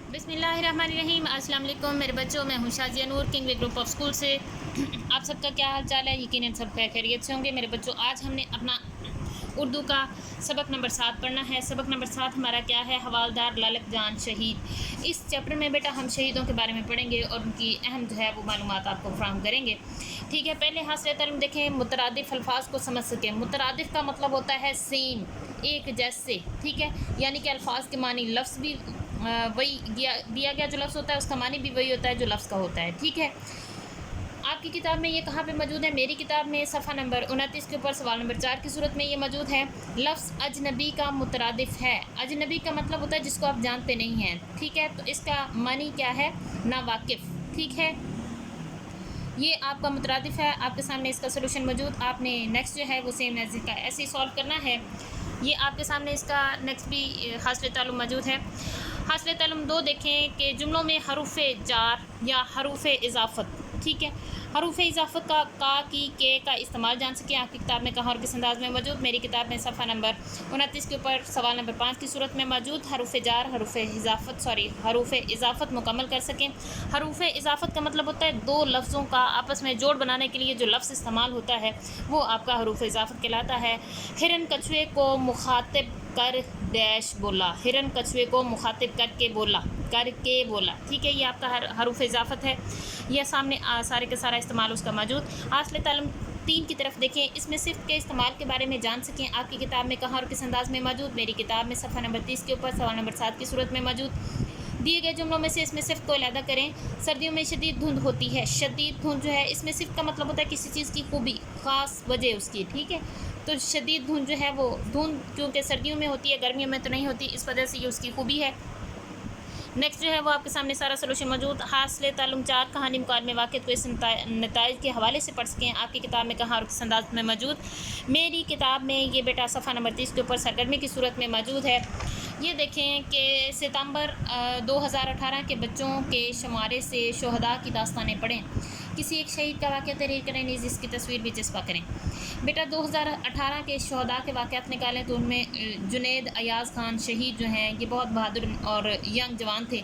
بسم اللہ الرحمن الرحیم۔ السلام علیکم میرے بچوں، میں ہوں Shazia Noor King Way group of school سے۔ آپ سب کا کیا حال چال ہے؟ یقیناً سب خیریت سے ہوں گے۔ میرے بچوں، آج ہم نے اپنا اردو کا سبق نمبر 7 پڑھنا ہے۔ سبق نمبر 7 ہمارا کیا ہے؟ حوالدار لالک جان شہید۔ اس چیپٹر میں بیٹا ہم شہیدوں کے بارے میں پڑھیں گے اور ان کی اہم جو ہے وہ معلومات آپ کو فراہم کریں گے، ٹھیک ہے۔ پہلے حاصل تعلیم دیکھیں، مترادف الفاظ کو سمجھ سکیں۔ مترادف کا مطلب ہوتا ہے سیم، ایک جیسے، ٹھیک ہے، یعنی کہ الفاظ کے معنی لفظ بھی وہی دیا گیا جو لفظ ہوتا ہے اس کا معنی بھی وہی ہوتا ہے جو لفظ کا ہوتا ہے، ٹھیک ہے۔ آپ کی کتاب میں یہ کہاں پہ موجود ہے؟ میری کتاب میں صفحہ نمبر 29 کے اوپر سوال نمبر 4 کی صورت میں یہ موجود ہے۔ لفظ اجنبی کا مترادف ہے۔ اجنبی کا مطلب ہوتا ہے جس کو آپ جانتے نہیں ہیں، ٹھیک ہے، تو اس کا معنی کیا ہے؟ ناواقف، ٹھیک ہے، یہ آپ کا مترادف ہے۔ آپ کے سامنے اس کا سلوشن موجود، آپ نے نیکسٹ جو ہے وہ سیم ایز کا ایسے ہی سالو کرنا ہے۔ یہ آپ کے سامنے اس کا نیکسٹ بھی حاصل تعلم موجود ہے۔ حاصل تعلم 2 دیکھیں کہ جملوں میں حروف جار یا حروف اضافت، ٹھیک ہے، حروف اضافت کا کی کے کا استعمال جان سکیں۔ آپ کی کتاب میں کہاں اور کس انداز میں موجود؟ میری کتاب میں صفحہ نمبر 29 کے اوپر سوال نمبر 5 کی صورت میں موجود۔ حروف جار حروف اضافت مکمل کر سکیں۔ حروف اضافت کا مطلب ہوتا ہے 2 لفظوں کا آپس میں جوڑ بنانے کے لیے جو لفظ استعمال ہوتا ہے وہ آپ کا حروف اضافت کہلاتا ہے۔ ہرن کچھوے کو مخاطب کر ڈیش بولا۔ ہرن کچھوے کو مخاطب کر کے بولا، ٹھیک ہے، یہ آپ کا حروف اضافت ہے۔ یہ سامنے سارے کا سارا استعمال اس کا موجود۔ حاصل تعلم 3 کی طرف دیکھیں، اس میں صرف کے استعمال کے بارے میں جان سکیں۔ آپ کی کتاب میں کہاں اور کس انداز میں موجود؟ میری کتاب میں صفحہ نمبر 30 کے اوپر سوال نمبر 7 کی صورت میں موجود۔ دیے گئے جملوں میں سے اس میں صرف کو علیحدہ کریں۔ سردیوں میں شدید دھند ہوتی ہے۔ شدید دھند جو ہے اس میں صرف کا مطلب ہوتا ہے کسی چیز کی خوبی، خاص وجہ اس کی، ٹھیک ہے، تو شدید دھند جو ہے وہ دھند کیونکہ سردیوں میں ہوتی ہے، گرمیوں میں تو نہیں ہوتی، اس وجہ سے یہ اس کی خوبی ہے۔ نیکسٹ جو ہے وہ آپ کے سامنے سارا سلوشن موجود۔ حاصل تعلم 4 کہانی مکالمے واقعات کو اس نتائج کے حوالے سے پڑھ سکیں۔ آپ کی کتاب میں کہاں اور کس انداز میں موجود؟ میری کتاب میں یہ بیٹا صفحہ نمبر 30 کے اوپر سرگرمی کی صورت میں موجود ہے۔ یہ دیکھیں کہ ستمبر 2018 کے بچوں کے شمارے سے شہداء کی داستانیں پڑھیں۔ کسی ایک شہید کا واقعہ تحریر کریں، نیز اس کی تصویر بھی چسپاں کریں۔ بیٹا 2018 کے شہداء کے واقعات نکالیں تو ان میں جنید ایاز خان شہید جو ہیں یہ بہت بہادر اور ینگ جوان تھے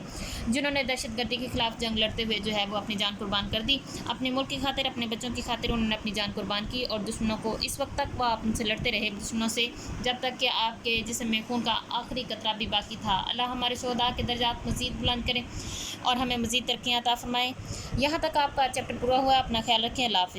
جنہوں نے دہشت گردی کے خلاف جنگ لڑتے ہوئے جو ہے وہ اپنی جان قربان کر دی۔ اپنے ملک کی خاطر، اپنے بچوں کی خاطر انہوں نے اپنی جان قربان کی اور دشمنوں کو اس وقت تک وہ آپ ان سے لڑتے رہے، دشمنوں سے، جب تک کہ آپ کے جسم میں خون کا آخری قطرہ بھی باقی تھا۔ اللہ ہمارے شہداء کے درجات مزید بلند کریں اور ہمیں مزید ترقیاں عطا فرمائیں۔ یہاں تک آپ کا چیپٹر پورا ہوا۔ اپنا خیال رکھیں۔ اللہ حافظ۔